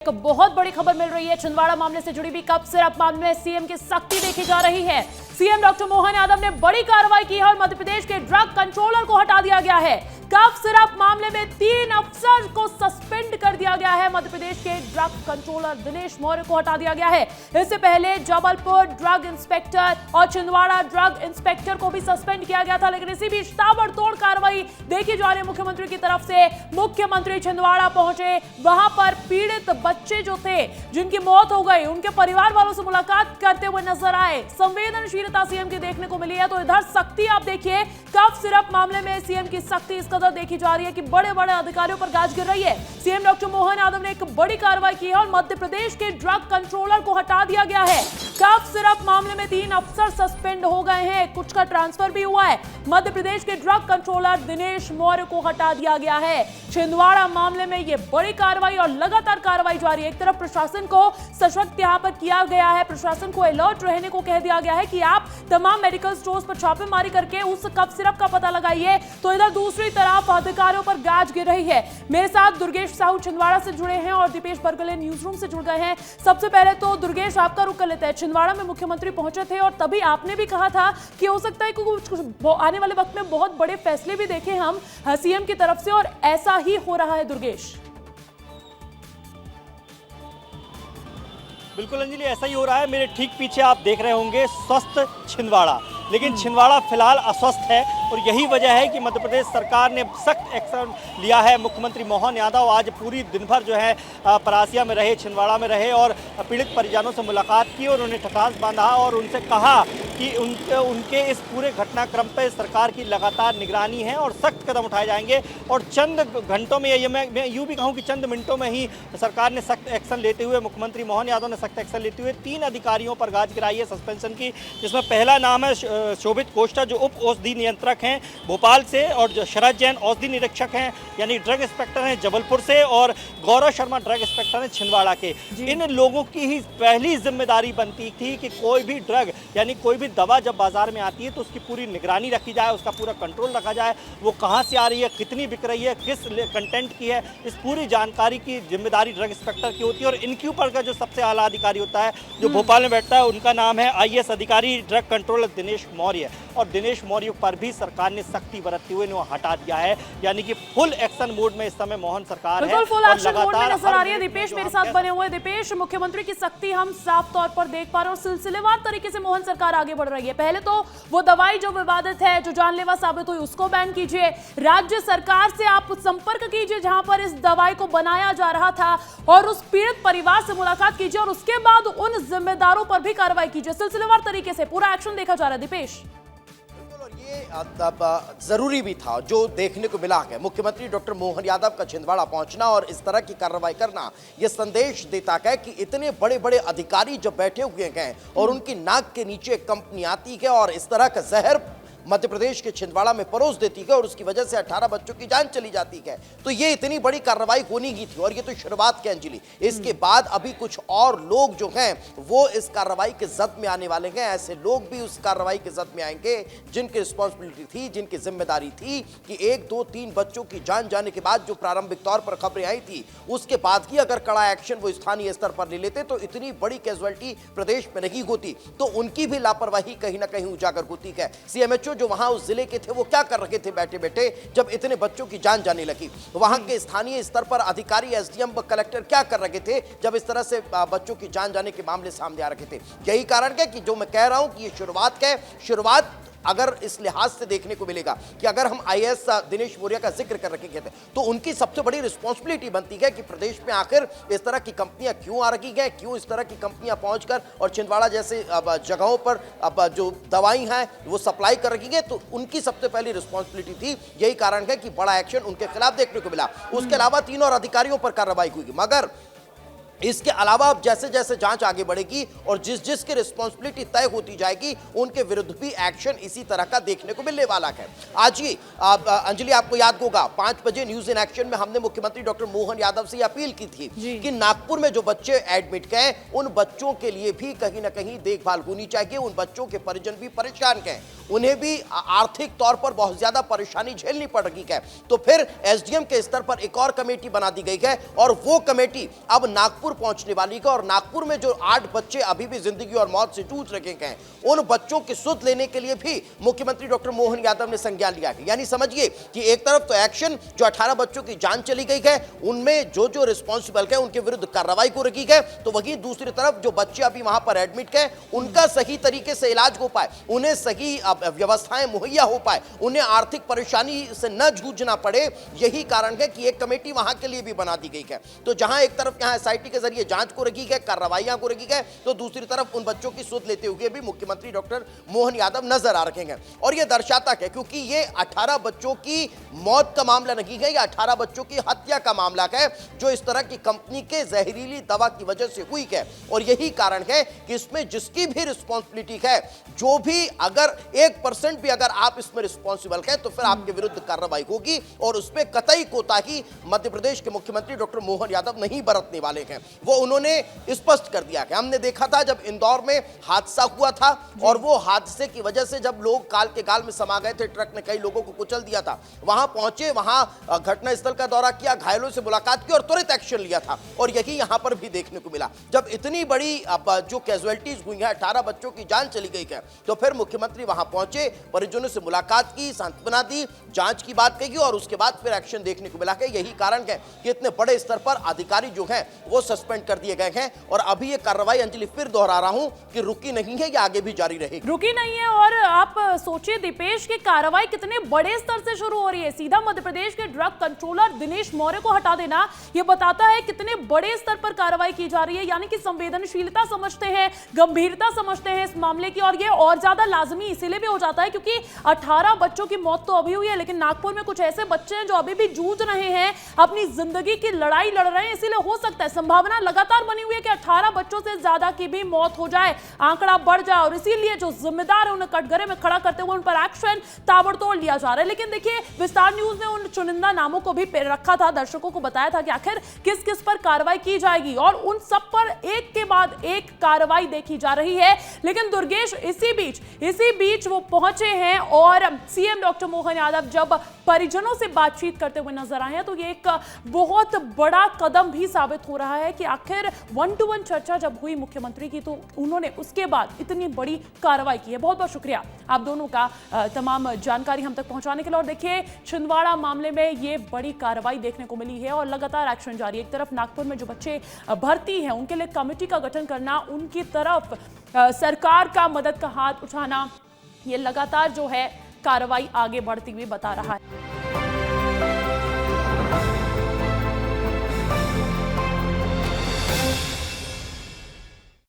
एक बहुत बड़ी खबर मिल रही है छिंदवाड़ा मामले से जुड़ी भी। कफ सिरप मामले में सीएम की सख्ती देखी जा रही है। सीएम डॉक्टर मोहन यादव ने बड़ी कार्रवाई की है और मध्य प्रदेश के ड्रग कंट्रोलर को हटा दिया गया है। कफ सिरप मामले में 3 अफसर को सस्पेंड कर दिया गया है। मध्य प्रदेश के ड्रग कंट्रोलर दिनेश मौर्य को हटा दिया गया है। इससे पहले जबलपुर ड्रग इंस्पेक्टर और छिंदवाड़ा ड्रग इंस्पेक्टर को भी सस्पेंड किया गया था, लेकिन इसी बीच ताबड़तोड़ कार्रवाई देखी जा रही है मुख्यमंत्री की तरफ से। मुख्यमंत्री छिंदवाड़ा पहुंचे, वहां पर पीड़ित बच्चे जो थे जिनकी मौत हो गई उनके परिवार वालों से मुलाकात करते हुए नजर आए। संवेदनशीलता सीएम की देखने को मिली है। तो इधर सख्ती आप देखिए, कफ सिरप मामले में सीएम की सख्ती इस कदर देखी जा रही है कि बड़े बड़े अधिकारियों पर गाज गिर रही है। सीएम डॉक्टर मोहन यादव ने एक बड़ी कार्रवाई की है और मध्य प्रदेश के ड्रग कंट्रोलर को हटा दिया गया है। कफ सिरप मामले में 3 अफसर सस्पेंड हो गए हैं, कुछ का ट्रांसफर भी हुआ है। मध्य प्रदेश के ड्रग कंट्रोलर दिनेश मौर्य को हटा दिया गया है। छिंदवाड़ा मामले में यह बड़ी कार्रवाई और लगातार कार्रवाई जारी है। एक तरफ प्रशासन को सशक्त यहां पर किया गया है, प्रशासन को अलर्ट रहने को कह दिया गया है कि आप तमाम मेडिकल स्टोर्स पर छापेमारी करके उस कफ सिरप का पता लगाइए। तो इधर दूसरी तरफ अधिकारियों पर गाज गिर रही है। मेरे साथ दुर्गेश साहू छिंदवाड़ा से जुड़े हैं और दीपेश बरगले न्यूज रूम से जुड़ गए हैं। सबसे पहले तो दुर्गेश, आपका रुख कर लेते हैं। छिंदवाड़ा में मुख्यमंत्री पहुंचे थे और तभी आपने भी कहा था कि हो सकता है कि आने वाले वक्त में बहुत बड़े फैसले भी देखें हम सीएम की तरफ से, और ऐसा ही हो रहा है दुर्गेश। बिल्कुल अंजलि, ऐसा ही हो रहा है। मेरे ठीक पीछे आप देख रहे होंगे स्वस्थ छिंदवाड़ा, लेकिन छिंदवाड़ा फिलहाल अस्वस्थ है और यही वजह है कि मध्य प्रदेश सरकार ने सख्त एक्शन लिया है। मुख्यमंत्री मोहन यादव आज पूरी दिन भर जो है परासिया में रहे, छिंदवाड़ा में रहे और पीड़ित परिजनों से मुलाकात की और उन्हें ठठास बांधा और उनसे कहा कि उनके इस पूरे घटनाक्रम पर सरकार की लगातार निगरानी है और सख्त कदम उठाए जाएंगे। और चंद घंटों में, ये मैं यूँ भी कहूँ कि चंद मिनटों में ही सरकार ने सख्त एक्शन लेते हुए, मुख्यमंत्री मोहन यादव ने सख्त एक्शन लेते हुए 3 अधिकारियों पर गाज गिराई है सस्पेंशन की, जिसमें पहला नाम है शोभित कोष्टा जो उप औषधि नियंत्रक हैं भोपाल से, और जो शरद जैन औषधि निरीक्षक हैं यानी ड्रग इंस्पेक्टर हैं जबलपुर से, और गौरव शर्मा ड्रग इंस्पेक्टर हैं छिंदवाड़ा के। इन लोगों की ही पहली जिम्मेदारी बनती थी कि कोई भी ड्रग यानी कोई भी दवा जब बाजार में आती है तो उसकी पूरी निगरानी रखी जाए, उसका पूरा कंट्रोल रखा जाए, वो कहाँ से आ रही है, कितनी बिक रही है, किस कंटेंट की है, इस पूरी जानकारी की जिम्मेदारी ड्रग इंस्पेक्टर की होती है। और इनके ऊपर का जो सबसे आला अधिकारी होता है जो भोपाल में बैठता है, उनका नाम है IAS अधिकारी ड्रग कंट्रोलर दिनेश मौर्य। और दिनेश मौर्य पर भी सरकार ने सख्ती बरतते हुए इन्हें हटा दिया है, यानी कि फुल एक्शन मोड में इस समय मोहन सरकार है फुल एक्शन मोड में नजर आ रही है। दीपेश मेरे साथ बने हुए। दीपेश, मुख्यमंत्री की सख्ती हम साफ तौर पर देख पा रहे हैं और सिलसिलेवार तरीके से मोहन सरकार आगे बढ़ रही है। पहले तो वो दवाई जो विवादित है, जो जानलेवा साबित हुई, उसको बैन कीजिए। राज्य सरकार से आप संपर्क कीजिए जहां पर इस दवाई को बनाया जा रहा था और उस पीड़ित परिवार से मुलाकात कीजिए और उसके बाद उन जिम्मेदारों पर भी कार्रवाई कीजिए। सिलसिलेवार तरीके से पूरा एक्शन देखा जा रहा है। दीपेश, ये जरूरी भी था जो देखने को मिला है। मुख्यमंत्री डॉक्टर मोहन यादव का छिंदवाड़ा पहुंचना और इस तरह की कार्रवाई करना यह संदेश देता है कि इतने बड़े बड़े अधिकारी जब बैठे हुए हैं और उनकी नाक के नीचे कंपनी आती है और इस तरह का जहर मध्य प्रदेश के छिंदवाड़ा में परोस देती है और उसकी वजह से 18 बच्चों की जान चली जाती है, तो ये इतनी बड़ी कार्रवाई होनी ही थी। और ये तो शुरुआत है अंजलि, इसके बाद अभी कुछ और लोग जो हैं वो इस कार्रवाई के जद में आने वाले हैं। ऐसे लोग भी उस कार्रवाई के जद में आएंगे जिनकी रिस्पॉन्सिबिलिटी थी, जिनकी जिम्मेदारी थी कि 1, 2, 3 बच्चों की जान जाने के बाद जो प्रारंभिक तौर पर खबरें आई थी, उसके बाद की अगर कड़ा एक्शन वो स्थानीय स्तर पर ले लेते तो इतनी बड़ी कैजुअलिटी प्रदेश में नहीं होती। तो उनकी भी लापरवाही कहीं ना कहीं उजागर होती है। CMHO जो वहां उस जिले के थे वो क्या कर रहे थे बैठे बैठे जब इतने बच्चों की जान जाने लगी? वहां के स्थानीय स्तर पर अधिकारी, SDM, कलेक्टर क्या कर रहे थे जब इस तरह से बच्चों की जान जाने के मामले सामने आ रहे थे? यही कारण है कि जो मैं कह रहा हूं कि ये शुरुआत है। शुरुआत अगर इस लिहाज से देखने को मिलेगा कि अगर हम IAS दिनेश मौर्य का जिक्र कर रखे थे तो उनकी सबसे बड़ी रिस्पॉन्सिबिलिटी बनती है कि प्रदेश में आखिर इस तरह की कंपनियां क्यों आ रही हैं, क्यों इस तरह की कंपनियां पहुंचकर और छिंदवाड़ा जैसे जगहों पर अब जो दवाई हैं वो सप्लाई कर रही है, तो उनकी सबसे पहली रिस्पॉन्सिबिलिटी थी। यही कारण है कि बड़ा एक्शन उनके खिलाफ देखने को मिला। उसके अलावा 3 और अधिकारियों पर कार्रवाई हुई, मगर इसके अलावा अब जैसे जैसे जांच आगे बढ़ेगी और जिस जिसकी रिस्पॉन्सिबिलिटी तय होती जाएगी उनके विरुद्ध भी एक्शन इसी तरह का देखने को मिलने वाला है। आज ही अंजलि, आपको याद होगा 5 बजे न्यूज इन एक्शन में हमने मुख्यमंत्री डॉक्टर मोहन यादव से अपील की थी कि नागपुर में जो बच्चे एडमिट गए उन बच्चों के लिए भी कहीं ना कहीं देखभाल होनी चाहिए। उन बच्चों के परिजन भी परेशान हैं, उन्हें भी आर्थिक तौर पर बहुत ज्यादा परेशानी झेलनी पड़ रही है। तो फिर SDM के स्तर पर एक और कमेटी बना दी गई है और वो कमेटी अब नागपुर नागपुर पहुंचने वाली है और नागपुर में जो 8 बच्चे अभी भी जिंदगी और मौत से जूझ रहे हैं, उन बच्चों की सुध लेने के लिए भी मुख्यमंत्री डॉक्टर मोहन यादव ने संज्ञान लिया है। यानी समझिए कि एक तरफ तो एक्शन, जो 18 बच्चों की जान चली गई है उनमें जो जो रिस्पॉन्सिबल है उनके विरुद्ध कार्रवाई को रखी है, तो वहीं दूसरी तरफ जो बच्चे अभी वहां पर एडमिट है उनका सही तरीके से इलाज हो पाए, उन्हें सही व्यवस्थाएं मुहैया हो पाए, उन्हें आर्थिक परेशानी से न जूझना पड़े। यही कारण है कि एक कमेटी वहां के लिए भी बना दी गई है। तो जहां एक तरफ यहां एसआईटी के जरिए जांच को रखी है, कार्रवाइयां को रखी है, तो दूसरी तरफ उन बच्चों की सुध लेते हुए भी मुख्यमंत्री डॉक्टर मोहन यादव नजर आ रहे हैं। और यह दर्शाता है, क्योंकि ये 18 बच्चों की मौत का मामला नहीं है, यह 18 बच्चों की हत्या का मामला है, जो इस तरह की कंपनी के जहरीली दवा की वजह से हुई है। और यही कारण है कि इसमें जिसकी भी रिस्पॉन्सिबिलिटी है, जो भी अगर 1% भी अगर आप इसमें रिस्पॉन्सिबल है, तो फिर आपके विरुद्ध कार्रवाई होगी और उस पर कतई कोताही मध्य प्रदेश के मुख्यमंत्री डॉक्टर मोहन यादव नहीं बरतने वाले हैं। वो उन्होंने स्पष्ट कर दिया है। हमने देखा था जब इंदौर में हादसा हुआ था और वो हादसे की वजह से जब लोग काल के गाल में समा गए थे, ट्रक ने कई लोगों को कुचल दिया था, वहां पहुंचे, वहां घटनास्थल का दौरा किया, घायलों से मुलाकात की और तुरंत एक्शन लिया था। और यही यहां पर भी देखने को मिला। जब इतनी बड़ी जो कैजुअलिटीज हुई है, 18 बच्चों की जान चली गई है, तो फिर मुख्यमंत्री वहां पहुंचे, परिजनों से मुलाकात की, सांत्वना दी, जांच की बात कही और उसके बाद फिर एक्शन देखने को मिला है। यही कारण है कि इतने बड़े स्तर पर अधिकारी जो हैं वो सस्पेंड कर दिए गए हैं। और अभी ये कार्रवाई, अंजलि फिर दोहरा रहा हूं कि रुकी नहीं है, ये आगे भी जारी रहेगी। रुकी नहीं है। और आप सोचिए दीपेश की कार्रवाई कितने बड़े स्तर से शुरू हो रही है। सीधा मध्य प्रदेश के ड्रग कंट्रोलर दिनेश मौर्य को हटा देना, यह बताता है कितने बड़े स्तर पर कार्रवाई की जा रही है। यानी कि संवेदनशीलता समझते हैं, गंभीरता समझते हैं इस मामले की। और ये और ज्यादा लाजमी इसीलिए भी हो जाता है क्योंकि 18 बच्चों की मौत तो अभी हुई है, लेकिन नागपुर में कुछ ऐसे बच्चे हैं जो अभी भी जूझ रहे हैं, अपनी जिंदगी की लड़ाई लड़ रहे हैं। इसीलिए हो सकता है, संभावना लगातार बनी हुई है कि 18 बच्चों से ज्यादा की भी मौत हो जाए, आंकड़ा बढ़ जाए। और इसीलिए जो जिम्मेदार है उन्हें कटघरे में खड़ा करते हुए उन पर एक्शन ताबड़तोड़ लिया जा रहा है। लेकिन देखिए, विस्तार न्यूज ने उन चुनिंदा नामों को भी रखा था, दर्शकों को बताया था कि आखिर किस किस पर कार्रवाई की जाएगी, और उन सब पर एक के बाद एक कार्रवाई देखी जा रही है। लेकिन दुर्गेश, इसी बीच वो पहुंचे हैं और सीएम डॉक्टर मोहन यादव जब परिजनों से बातचीत करते हुए नजर आए हैं, तो ये एक बहुत बड़ा कदम भी साबित हो रहा है कि आखिर 1-to-1 चर्चा जब हुई मुख्यमंत्री की, तो उन्होंने उसके बाद इतनी बड़ी कार्रवाई की है। बहुत बहुत शुक्रिया आप दोनों का तमाम जानकारी हम तक पहुंचाने के लिए। और देखिए, छिंदवाड़ा मामले में ये बड़ी कार्रवाई देखने को मिली है और लगातार एक्शन जारी है। एक तरफ नागपुर में जो बच्चे भर्ती हैं उनके लिए कमेटी का गठन करना, उनकी तरफ सरकार का मदद का हाथ उठाना, ये लगातार जो है कार्रवाई आगे बढ़ती हुई बता रहा है।